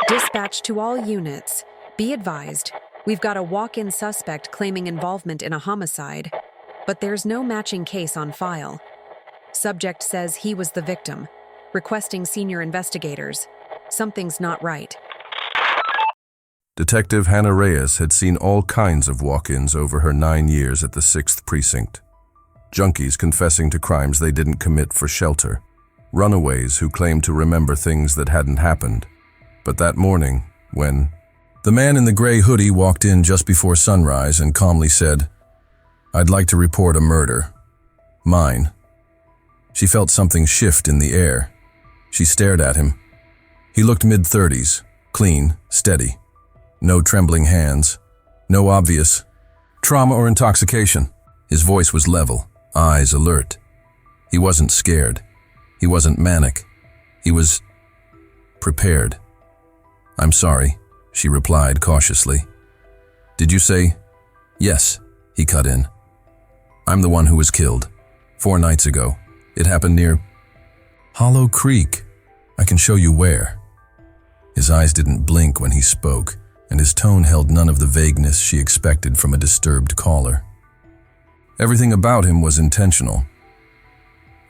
Dispatch to all units. Be advised, we've got a walk-in suspect claiming involvement in a homicide, but there's no matching case on file. Subject says he was the victim, requesting senior investigators. Something's not right. Detective Hannah Reyes had seen all kinds of walk-ins over her 9 years at the 6th Precinct. Junkies confessing to crimes they didn't commit for shelter. Runaways who claimed to remember things that hadn't happened. But that morning, when the man in the gray hoodie walked in just before sunrise and calmly said, "I'd like to report a murder. Mine." She felt something shift in the air. She stared at him. He looked mid-30s, clean, steady. No trembling hands, no obvious trauma or intoxication. His voice was level, eyes alert. He wasn't scared. He wasn't manic. He was prepared. "I'm sorry," she replied cautiously. "Did you say?" "Yes," he cut in. "I'm the one who was killed 4 nights ago. It happened near Hollow Creek. I can show you where." His eyes didn't blink when he spoke, and his tone held none of the vagueness she expected from a disturbed caller. Everything about him was intentional.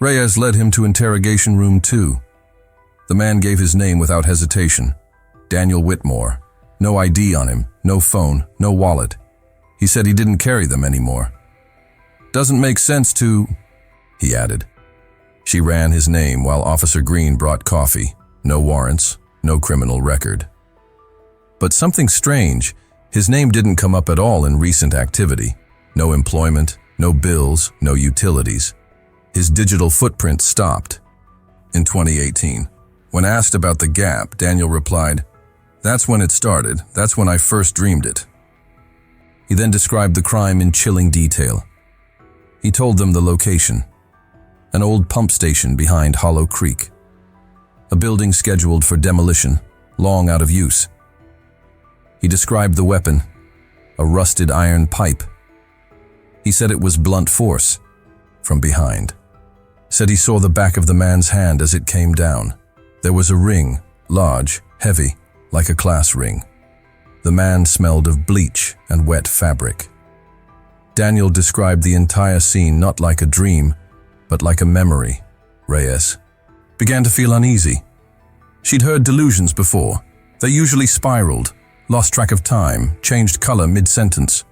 Reyes led him to interrogation room 2. The man gave his name without hesitation. Daniel Whitmore. No ID on him, no phone, no wallet. He said he didn't carry them anymore. "Doesn't make sense to," he added. She ran his name while Officer Green brought coffee. No warrants, no criminal record. But something strange, his name didn't come up at all in recent activity. No employment, no bills, no utilities. His digital footprint stopped. In 2018, when asked about the gap, Daniel replied, "That's when it started. That's when I first dreamed it." He then described the crime in chilling detail. He told them the location. An old pump station behind Hollow Creek. A building scheduled for demolition, long out of use. He described the weapon, a rusted iron pipe. He said it was blunt force, from behind. Said he saw the back of the man's hand as it came down. There was a ring, large, heavy, like a class ring. The man smelled of bleach and wet fabric. Daniel described the entire scene not like a dream, but like a memory. Reyes began to feel uneasy. She'd heard delusions before. They usually spiraled, lost track of time, changed color mid-sentence.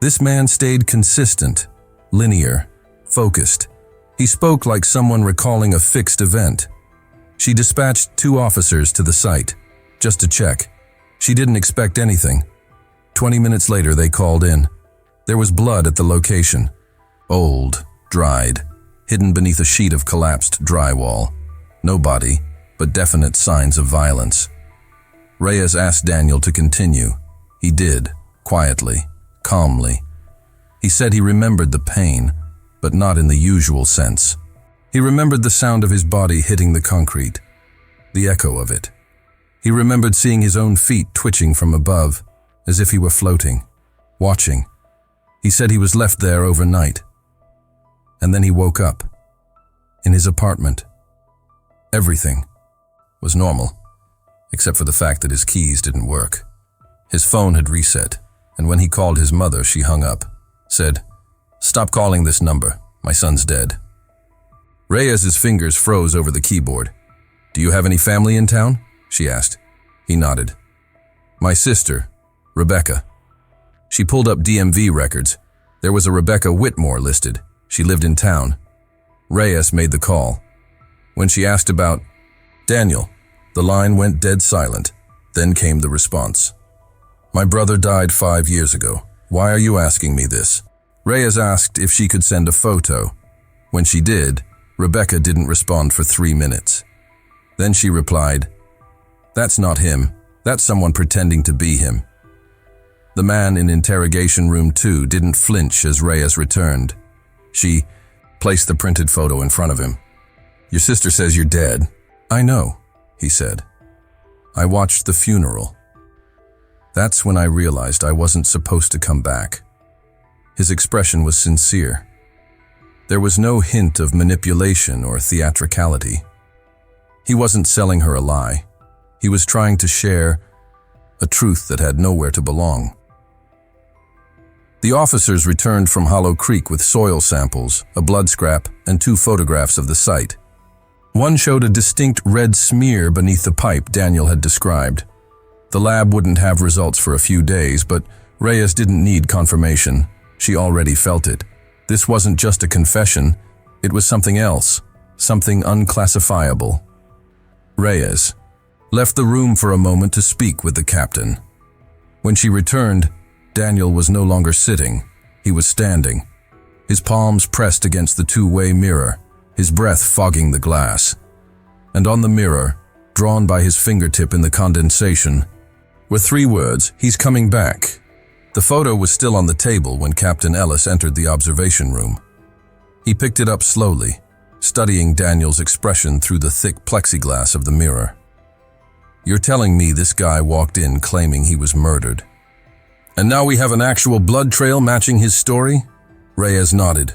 This man stayed consistent, linear, focused. He spoke like someone recalling a fixed event. She dispatched 2 officers to the site, just to check. She didn't expect anything. 20 minutes later, they called in. There was blood at the location. Old, dried, hidden beneath a sheet of collapsed drywall. No body, but definite signs of violence. Reyes asked Daniel to continue. He did, quietly, calmly. He said he remembered the pain, but not in the usual sense. He remembered the sound of his body hitting the concrete, the echo of it. He remembered seeing his own feet twitching from above, as if he were floating, watching. He said he was left there overnight. And then he woke up, in his apartment. Everything was normal, except for the fact that his keys didn't work. His phone had reset, and when he called his mother, she hung up, said, "Stop calling this number. My son's dead." Reyes's fingers froze over the keyboard. "Do you have any family in town?" she asked. He nodded. "My sister, Rebecca." She pulled up DMV records. There was a Rebecca Whitmore listed. She lived in town. Reyes made the call. When she asked about Daniel, the line went dead silent. Then came the response. "My brother died 5 years ago. Why are you asking me this?" Reyes asked if she could send a photo. When she did, Rebecca didn't respond for 3 minutes. Then she replied, "That's not him. That's someone pretending to be him." The man in interrogation room 2 didn't flinch as Reyes returned. She placed the printed photo in front of him. "Your sister says you're dead." "I know," he said. "I watched the funeral." That's when I realized I wasn't supposed to come back. His expression was sincere. There was no hint of manipulation or theatricality. He wasn't selling her a lie. He was trying to share a truth that had nowhere to belong. The officers returned from Hollow Creek with soil samples, a blood scrap, and 2 photographs of the site. One showed a distinct red smear beneath the pipe Daniel had described. The lab wouldn't have results for a few days, but Reyes didn't need confirmation. She already felt it. This wasn't just a confession, it was something else, something unclassifiable. Reyes left the room for a moment to speak with the captain. When she returned, Daniel was no longer sitting, he was standing, his palms pressed against the 2-way mirror, his breath fogging the glass. And on the mirror, drawn by his fingertip in the condensation, were 3 words, "He's coming back." The photo was still on the table when Captain Ellis entered the observation room. He picked it up slowly, studying Daniel's expression through the thick plexiglass of the mirror. "You're telling me this guy walked in claiming he was murdered? And now we have an actual blood trail matching his story?" Reyes nodded.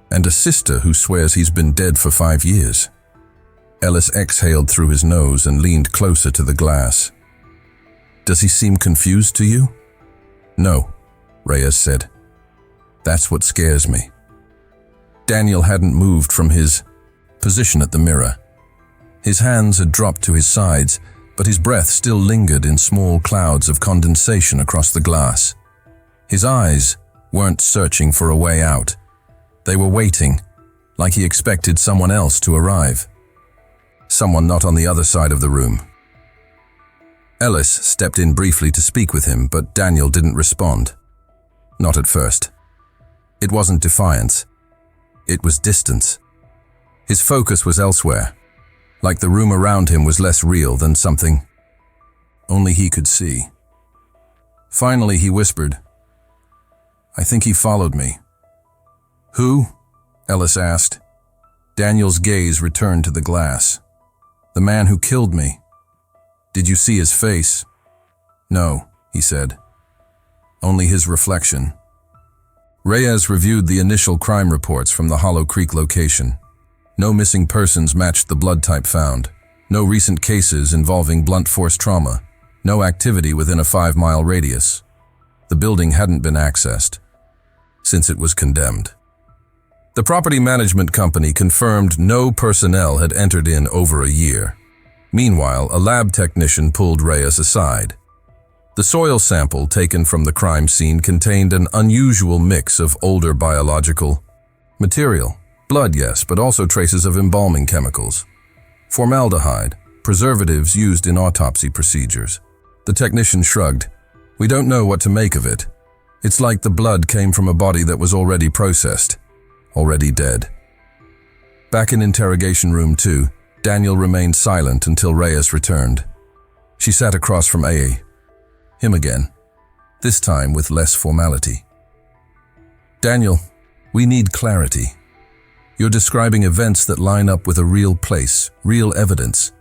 "And a sister who swears he's been dead for 5 years." Ellis exhaled through his nose and leaned closer to the glass. "Does he seem confused to you?" "No," Reyes said. "That's what scares me." Daniel hadn't moved from his position at the mirror. His hands had dropped to his sides, but his breath still lingered in small clouds of condensation across the glass. His eyes weren't searching for a way out. They were waiting, like he expected someone else to arrive. Someone not on the other side of the room. Ellis stepped in briefly to speak with him, but Daniel didn't respond. Not at first. It wasn't defiance. It was distance. His focus was elsewhere, like the room around him was less real than something only he could see. Finally, he whispered, "I think he followed me." "Who?" Ellis asked. Daniel's gaze returned to the glass. "The man who killed me. Did you see his face?" "No," he said. "Only his reflection." Reyes reviewed the initial crime reports from the Hollow Creek location. No missing persons matched the blood type found. No recent cases involving blunt force trauma. No activity within a 5-mile radius. The building hadn't been accessed, since it was condemned. The property management company confirmed no personnel had entered in over a year. Meanwhile, a lab technician pulled Reyes aside. The soil sample taken from the crime scene contained an unusual mix of older biological material. Blood, yes, but also traces of embalming chemicals. Formaldehyde, preservatives used in autopsy procedures. The technician shrugged. "We don't know what to make of it. It's like the blood came from a body that was already processed, already dead." Back in interrogation room 2, Daniel remained silent until Reyes returned. She sat across from A.A. Him again, this time with less formality. "Daniel, we need clarity. You're describing events that line up with a real place, real evidence.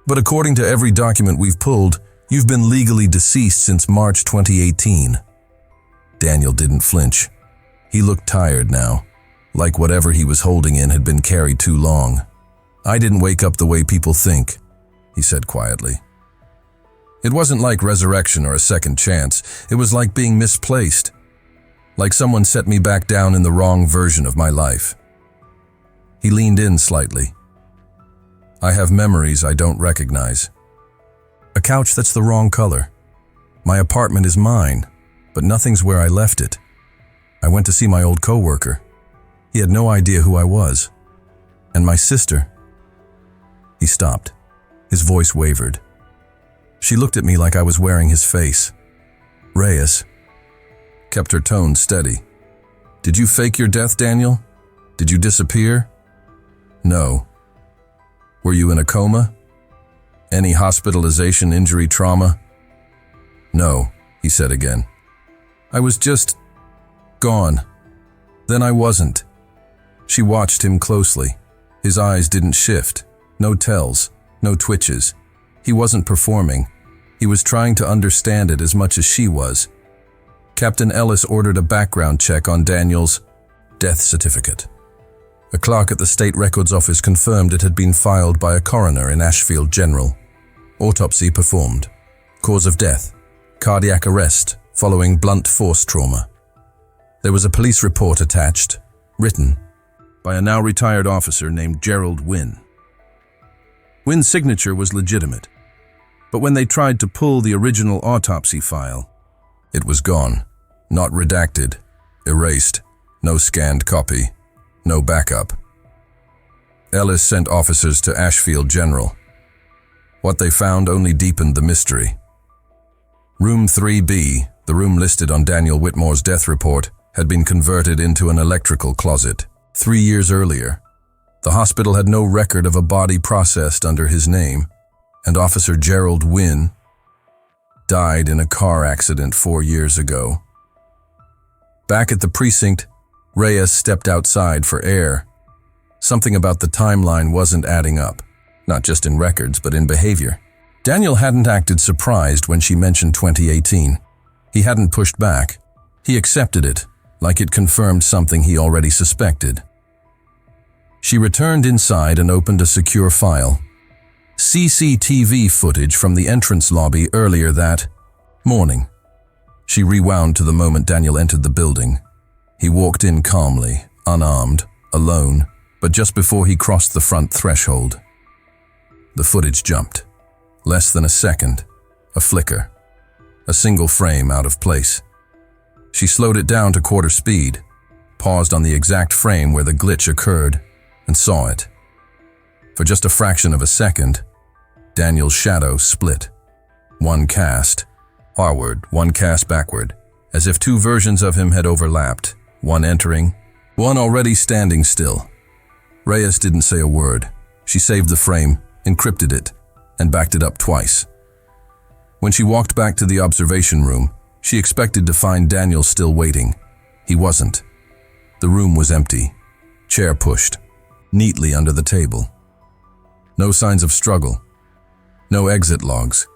But according to every document we've pulled, you've been legally deceased since March 2018. Daniel didn't flinch. He looked tired now, like whatever he was holding in had been carried too long. "I didn't wake up the way people think," he said quietly. "It wasn't like resurrection or a second chance. It was like being misplaced. Like someone set me back down in the wrong version of my life." He leaned in slightly. "I have memories I don't recognize. A couch that's the wrong color. My apartment is mine, but nothing's where I left it. I went to see my old coworker. He had no idea who I was. And my sister." He stopped. His voice wavered. She looked at me like I was wearing his face. Reyes kept her tone steady. "Did you fake your death, Daniel? Did you disappear?" "No." "Were you in a coma? Any hospitalization, injury, trauma?" "No," he said again. "I was just gone. Then I wasn't." She watched him closely. His eyes didn't shift. No tells, no twitches. He wasn't performing. He was trying to understand it as much as she was. Captain Ellis ordered a background check on Daniel's death certificate. A clerk at the State Records Office confirmed it had been filed by a coroner in Ashfield General. Autopsy performed. Cause of death: cardiac arrest following blunt force trauma. There was a police report attached, written by a now retired officer named Gerald Wynn. Wynn's signature was legitimate, but when they tried to pull the original autopsy file, it was gone. Not redacted, erased, no scanned copy, no backup. Ellis sent officers to Ashfield General. What they found only deepened the mystery. Room 3B, the room listed on Daniel Whitmore's death report, had been converted into an electrical closet. 3 years earlier, the hospital had no record of a body processed under his name, and Officer Gerald Wynn died in a car accident 4 years ago. Back at the precinct, Reyes stepped outside for air. Something about the timeline wasn't adding up, not just in records, but in behavior. Daniel hadn't acted surprised when she mentioned 2018. He hadn't pushed back. He accepted it, like it confirmed something he already suspected. She returned inside and opened a secure file. CCTV footage from the entrance lobby earlier that morning. She rewound to the moment Daniel entered the building. He walked in calmly, unarmed, alone, but just before he crossed the front threshold. The footage jumped. Less than a second. A flicker. A single frame out of place. She slowed it down to quarter speed, paused on the exact frame where the glitch occurred, and saw it. For just a fraction of a second, Daniel's shadow split. One cast forward, one cast backward, as if two versions of him had overlapped, one entering, one already standing still. Reyes didn't say a word. She saved the frame, encrypted it, and backed it up twice. When she walked back to the observation room, she expected to find Daniel still waiting. He wasn't. The room was empty, chair pushed, neatly under the table. No signs of struggle. No exit logs.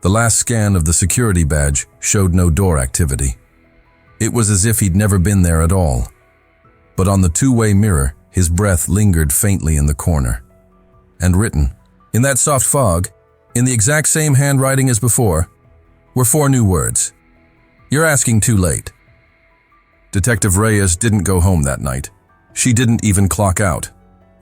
The last scan of the security badge showed no door activity. It was as if he'd never been there at all. But on the two-way mirror, his breath lingered faintly in the corner. And written, in that soft fog, in the exact same handwriting as before, were 4 new words. You're asking too late. Detective Reyes didn't go home that night. She didn't even clock out.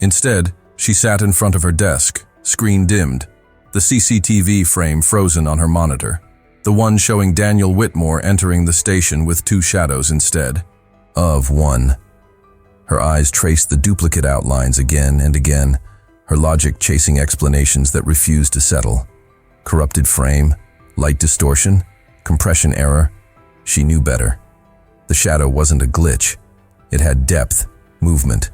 Instead, she sat in front of her desk, screen dimmed, the CCTV frame frozen on her monitor, the one showing Daniel Whitmore entering the station with 2 shadows instead of one. Her eyes traced the duplicate outlines again and again, her logic chasing explanations that refused to settle. Corrupted frame, light distortion, compression error. She knew better. The shadow wasn't a glitch. It had depth, movement.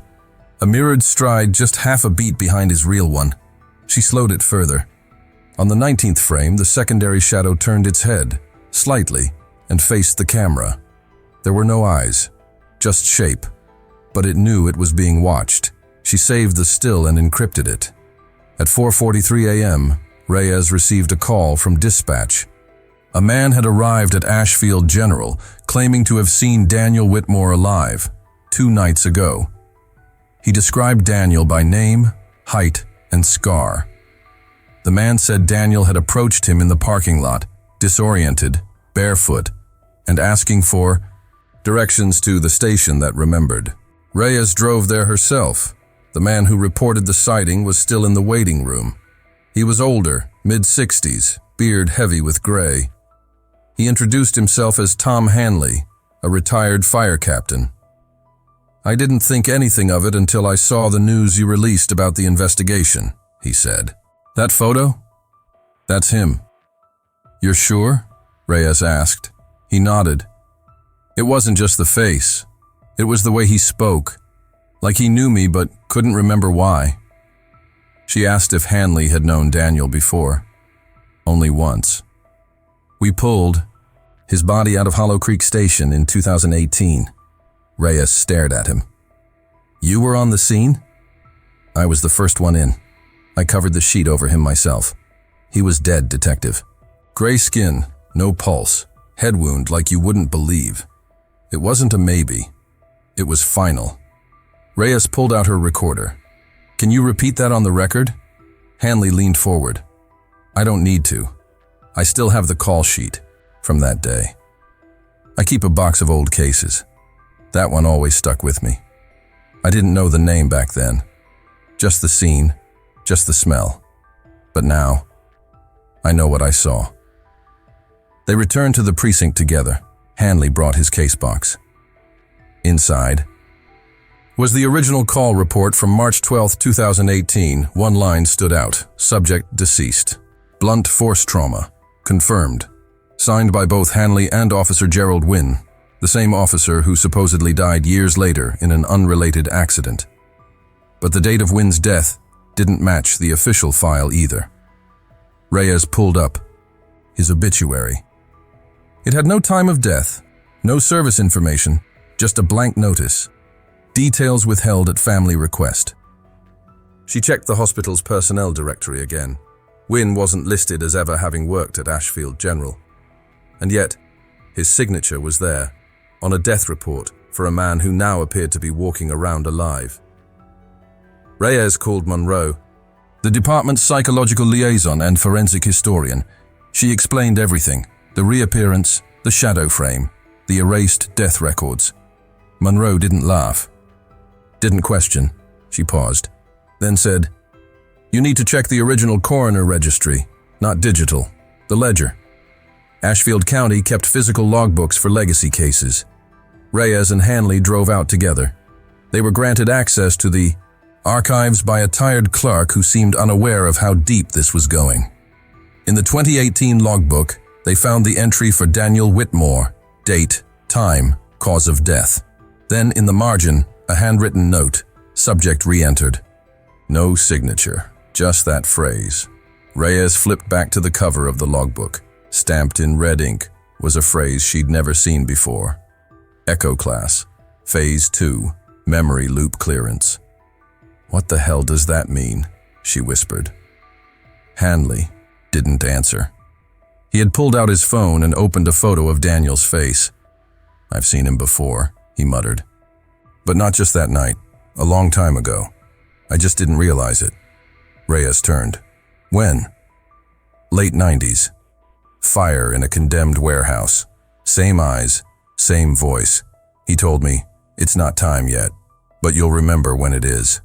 A mirrored stride just half a beat behind his real one. She slowed it further. On the 19th frame, the secondary shadow turned its head, slightly, and faced the camera. There were no eyes, just shape. But it knew it was being watched. She saved the still and encrypted it. At 4:43 a.m., Reyes received a call from dispatch. A man had arrived at Ashfield General, claiming to have seen Daniel Whitmore alive 2 nights ago. He described Daniel by name, height, and scar. The man said Daniel had approached him in the parking lot, disoriented, barefoot, and asking for directions to the station that remembered. Reyes drove there herself. The man who reported the sighting was still in the waiting room. He was older, mid-60s, beard heavy with gray. He introduced himself as Tom Hanley, a retired fire captain. I didn't think anything of it until I saw the news you released about the investigation, he said. That photo? That's him. You're sure? Reyes asked. He nodded. It wasn't just the face. It was the way he spoke. Like he knew me but couldn't remember why. She asked if Hanley had known Daniel before. Only once. We pulled his body out of Hollow Creek Station in 2018. Reyes stared at him. You were on the scene? I was the first one in. I covered the sheet over him myself. He was dead, Detective. Gray skin, no pulse, head wound like you wouldn't believe. It wasn't a maybe. It was final. Reyes pulled out her recorder. Can you repeat that on the record? Hanley leaned forward. I don't need to. I still have the call sheet from that day. I keep a box of old cases. That one always stuck with me. I didn't know the name back then. Just the scene, just the smell. But now, I know what I saw. They returned to the precinct together. Hanley brought his case box. Inside was the original call report from March 12, 2018. One line stood out. Subject deceased. Blunt force trauma. Confirmed. Signed by both Hanley and Officer Gerald Wynn, the same officer who supposedly died years later in an unrelated accident. But the date of Wynn's death didn't match the official file either. Reyes pulled up his obituary. It had no time of death, no service information, just a blank notice. Details withheld at family request. She checked the hospital's personnel directory again. Wynn wasn't listed as ever having worked at Ashfield General. And yet, his signature was there, on a death report for a man who now appeared to be walking around alive. Reyes called Monroe, the department's psychological liaison and forensic historian. She explained everything, the reappearance, the shadow frame, the erased death records. Monroe didn't laugh. Didn't question. She paused, then said, "You need to check the original coroner registry, not digital, the ledger." Ashfield County kept physical logbooks for legacy cases. Reyes and Hanley drove out together. They were granted access to the archives by a tired clerk who seemed unaware of how deep this was going. In the 2018 logbook, they found the entry for Daniel Whitmore, date, time, cause of death. Then in the margin, a handwritten note, subject re-entered. No signature, just that phrase. Reyes flipped back to the cover of the logbook. Stamped in red ink was a phrase she'd never seen before. Echo Class, Phase 2, Memory Loop Clearance. "What the hell does that mean?" she whispered. Hanley didn't answer. He had pulled out his phone and opened a photo of Daniel's face. "I've seen him before," he muttered. "But not just that night, a long time ago. I just didn't realize it." Reyes turned. "When?" "Late 90s. Fire in a condemned warehouse. Same eyes, same voice. He told me, 'It's not time yet, but you'll remember when it is.'"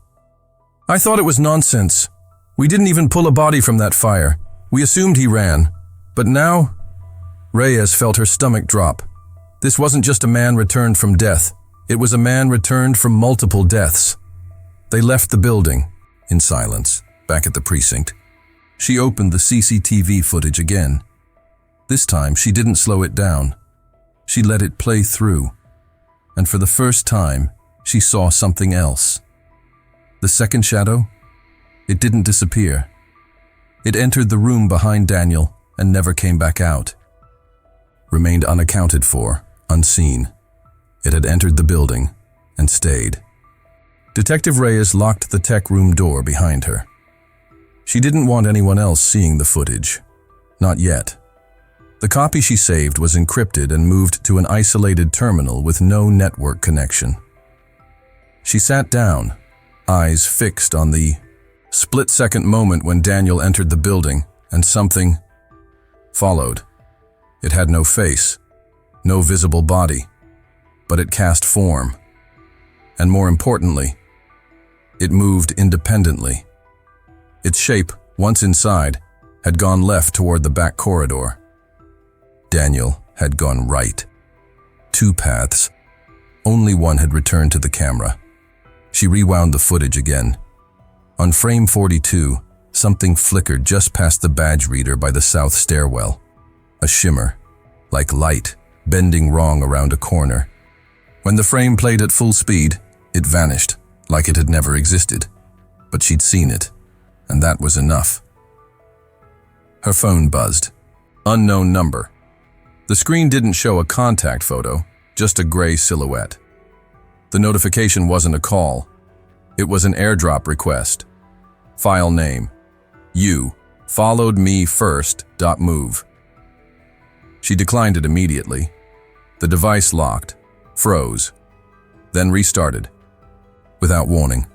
"I thought it was nonsense. We didn't even pull a body from that fire. We assumed he ran. But now..." Reyes felt her stomach drop. This wasn't just a man returned from death. It was a man returned from multiple deaths. They left the building, in silence, back at the precinct. She opened the CCTV footage again. This time, she didn't slow it down. She let it play through. And for the first time, she saw something else. The second shadow? It didn't disappear. It entered the room behind Daniel and never came back out. Remained unaccounted for, unseen. It had entered the building and stayed. Detective Reyes locked the tech room door behind her. She didn't want anyone else seeing the footage. Not yet. The copy she saved was encrypted and moved to an isolated terminal with no network connection. She sat down, eyes fixed on the split-second moment when Daniel entered the building, and something followed. It had no face, no visible body, but it cast form. And more importantly, it moved independently. Its shape, once inside, had gone left toward the back corridor. Daniel had gone right. 2 paths. Only one had returned to the camera. She rewound the footage again. On frame 42, something flickered just past the badge reader by the south stairwell. A shimmer, like light, bending wrong around a corner. When the frame played at full speed, it vanished, like it had never existed. But she'd seen it, and that was enough. Her phone buzzed. Unknown number. The screen didn't show a contact photo, just a gray silhouette. The notification wasn't a call. It was an airdrop request. File name: You followed me first.move. She declined it immediately. The device locked, froze, then restarted, without warning.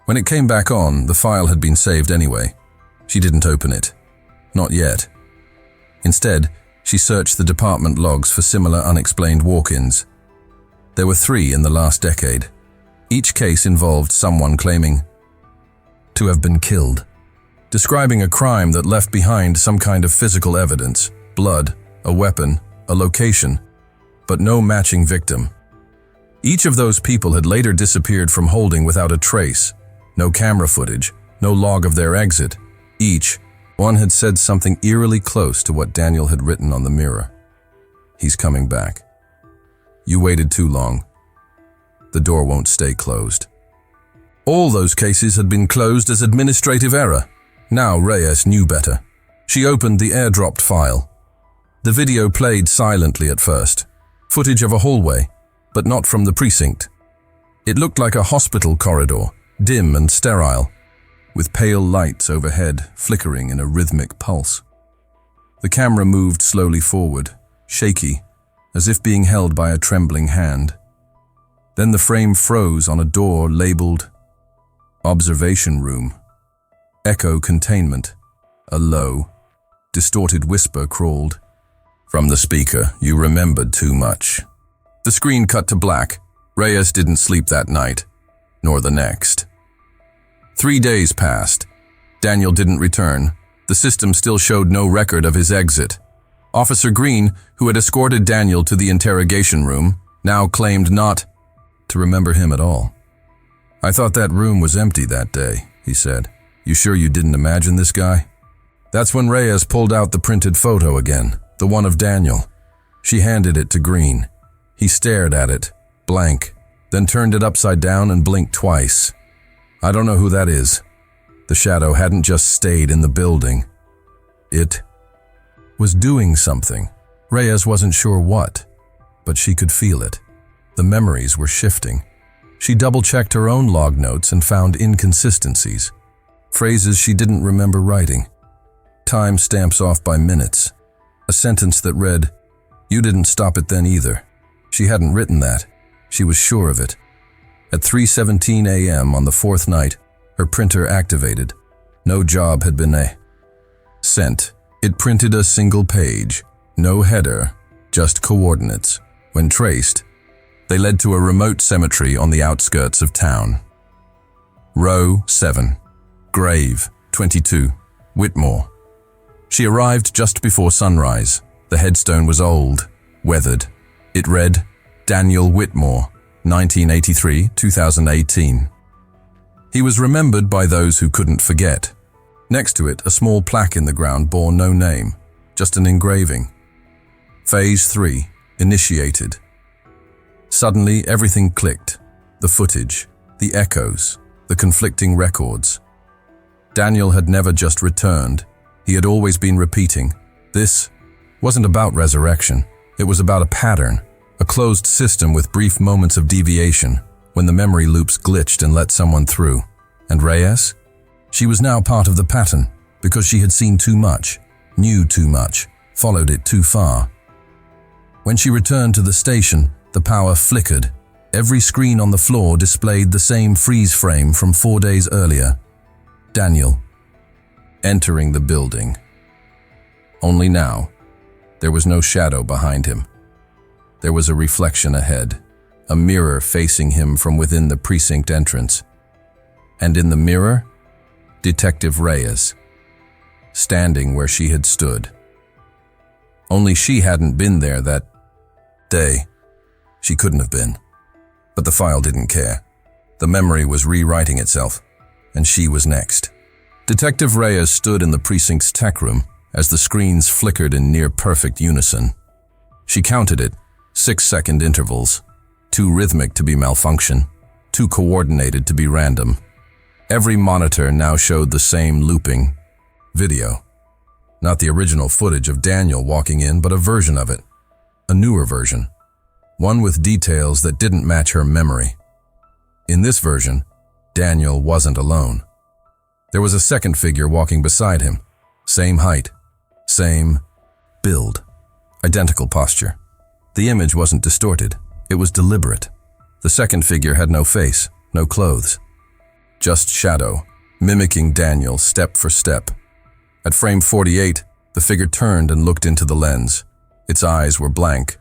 When it came back on, the file had been saved anyway. She didn't open it. Not yet. Instead, she searched the department logs for similar unexplained walk-ins. There were 3 in the last decade. Each case involved someone claiming to have been killed, describing a crime that left behind some kind of physical evidence, blood, a weapon, a location, but no matching victim. Each of those people had later disappeared from holding without a trace, no camera footage, no log of their exit. One had said something eerily close to what Daniel had written on the mirror. He's coming back. You waited too long. The door won't stay closed. All those cases had been closed as administrative error. Now Reyes knew better. She opened the airdropped file. The video played silently at first. Footage of a hallway, but not from the precinct. It looked like a hospital corridor, dim and sterile, with pale lights overhead flickering in a rhythmic pulse. The camera moved slowly forward, shaky, as if being held by a trembling hand. Then the frame froze on a door labeled Observation Room. Echo containment. A low, distorted whisper crawled. From the speaker, you remembered too much. The screen cut to black. Reyes didn't sleep that night, nor the next. 3 days passed. Daniel didn't return. The system still showed no record of his exit. Officer Green, who had escorted Daniel to the interrogation room, now claimed not to remember him at all. I thought that room was empty that day, he said. You sure you didn't imagine this guy? That's when Reyes pulled out the printed photo again, the one of Daniel. She handed it to Green. He stared at it, blank, then turned it upside down and blinked twice. I don't know who that is. The shadow hadn't just stayed in the building. It was doing something. Reyes wasn't sure what, but she could feel it. The memories were shifting. She double-checked her own log notes and found inconsistencies. Phrases she didn't remember writing. Time stamps off by minutes. A sentence that read, "You didn't stop it then either." She hadn't written that. She was sure of it. At 3:17 a.m. on the 4th night, her printer activated. No job had been sent. It printed a single page. No header, just coordinates. When traced, they led to a remote cemetery on the outskirts of town. Row 7. Grave 22. Whitmore. She arrived just before sunrise. The headstone was old, weathered. It read, Daniel Whitmore, 1983-2018. He was remembered by those who couldn't forget. Next to it, a small plaque in the ground bore no name, just an engraving. Phase 3, initiated. Suddenly, everything clicked. The footage, the echoes, the conflicting records. Daniel had never just returned. He had always been repeating. This wasn't about resurrection. It was about a pattern, a closed system with brief moments of deviation when the memory loops glitched and let someone through. And Reyes? She was now part of the pattern because she had seen too much, knew too much, followed it too far. When she returned to the station, the power flickered. Every screen on the floor displayed the same freeze frame from 4 days earlier. Daniel, entering the building. Only now, there was no shadow behind him. There was a reflection ahead, a mirror facing him from within the precinct entrance. And in the mirror, Detective Reyes, standing where she had stood. Only she hadn't been there that day. She couldn't have been. But the file didn't care. The memory was rewriting itself, and she was next. Detective Reyes stood in the precinct's tech room as the screens flickered in near-perfect unison. She counted it, 6-second intervals, too rhythmic to be malfunction, too coordinated to be random. Every monitor now showed the same looping video. Not the original footage of Daniel walking in, but a version of it. A newer version. One with details that didn't match her memory. In this version, Daniel wasn't alone. There was a second figure walking beside him. Same height, same build, identical posture. The image wasn't distorted. It was deliberate. The second figure had no face, no clothes. Just shadow, mimicking Daniel step for step, At frame 48, the figure turned and looked into the lens. Its eyes were blank,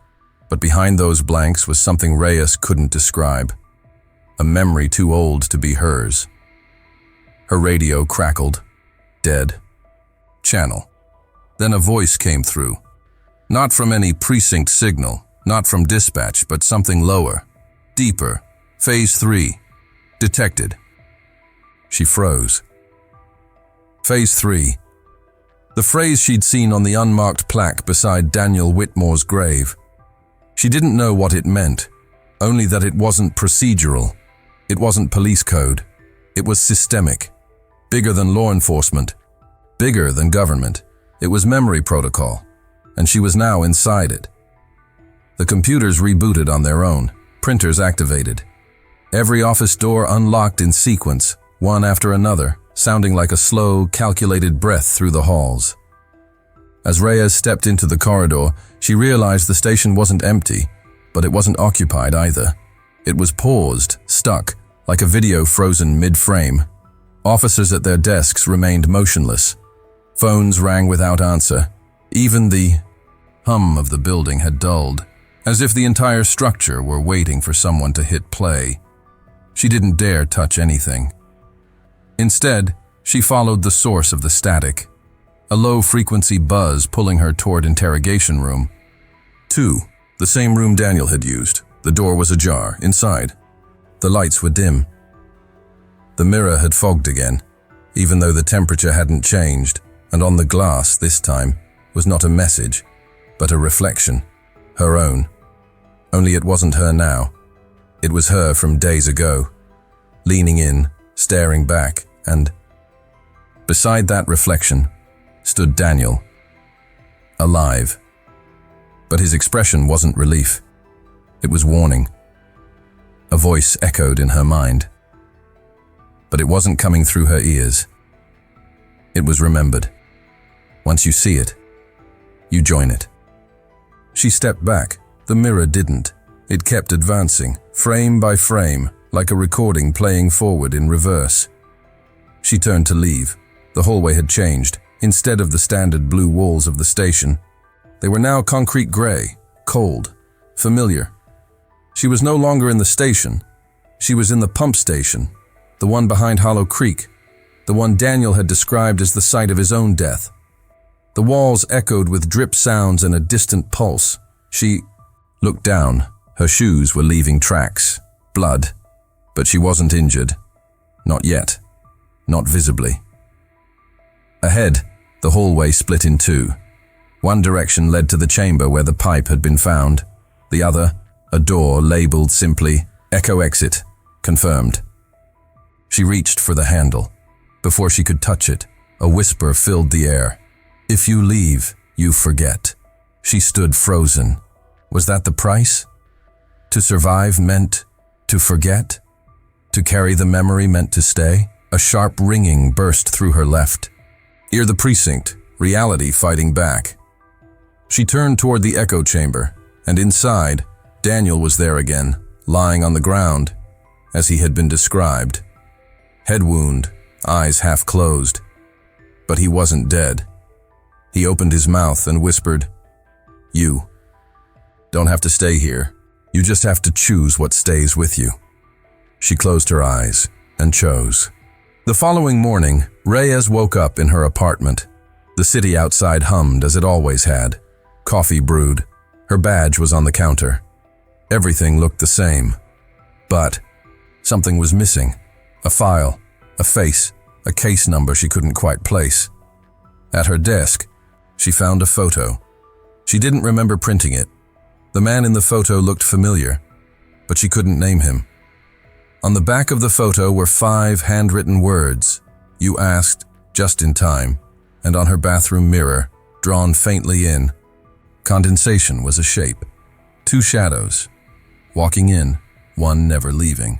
but behind those blanks was something Reyes couldn't describe. A memory too old to be hers. Her radio crackled. Dead. Channel. Then a voice came through. Not from any precinct signal, not from dispatch, but something lower. Deeper. Phase 3. Detected. She froze. Phase 3. The phrase she'd seen on the unmarked plaque beside Daniel Whitmore's grave. She didn't know what it meant, only that it wasn't procedural. It wasn't police code. It was systemic. Bigger than law enforcement. Bigger than government. It was memory protocol, and she was now inside it. The computers rebooted on their own, printers activated. Every office door unlocked in sequence, one after another, sounding like a slow, calculated breath through the halls. As Reyes stepped into the corridor, she realized the station wasn't empty, but it wasn't occupied either. It was paused, stuck, like a video frozen mid-frame. Officers at their desks remained motionless. Phones rang without answer. Even the hum of the building had dulled, as if the entire structure were waiting for someone to hit play. She didn't dare touch anything. Instead, she followed the source of the static, a low-frequency buzz pulling her toward interrogation room 2, the same room Daniel had used. The door was ajar, inside. The lights were dim. The mirror had fogged again, even though the temperature hadn't changed, and on the glass, this time, was not a message, but a reflection, her own. Only it wasn't her now. It was her from days ago, leaning in, staring back, and beside that reflection stood Daniel, alive. But his expression wasn't relief. It was warning. A voice echoed in her mind. But it wasn't coming through her ears. It was remembered. Once you see it, you join it. She stepped back. The mirror didn't. It kept advancing, frame by frame, like a recording playing forward in reverse. She turned to leave. The hallway had changed. Instead of the standard blue walls of the station, they were now concrete gray, cold, familiar. She was no longer in the station. She was in the pump station, the one behind Hollow Creek, the one Daniel had described as the site of his own death. The walls echoed with drip sounds and a distant pulse. She looked down. Her shoes were leaving tracks, blood, but she wasn't injured. Not yet. Not visibly. Ahead, the hallway split in two. One direction led to the chamber where the pipe had been found. The other, a door labeled simply, Echo Exit, confirmed. She reached for the handle. Before she could touch it, a whisper filled the air. If you leave, you forget. She stood frozen. Was that the price? To survive meant to forget? To carry the memory meant to stay? A sharp ringing burst through her left. Ear the precinct, reality fighting back. She turned toward the echo chamber, and inside, Daniel was there again, lying on the ground, as he had been described. Head wound, eyes half closed. But he wasn't dead. He opened his mouth and whispered, "You don't have to stay here. You just have to choose what stays with you." She closed her eyes and chose. The following morning, Reyes woke up in her apartment. The city outside hummed as it always had. Coffee brewed. Her badge was on the counter. Everything looked the same. But something was missing. A file, a face, a case number she couldn't quite place. At her desk, she found a photo. She didn't remember printing it. The man in the photo looked familiar, but she couldn't name him. On the back of the photo were 5 handwritten words. You asked, just in time, and on her bathroom mirror, drawn faintly in, condensation was a shape. 2 shadows, walking in, one never leaving.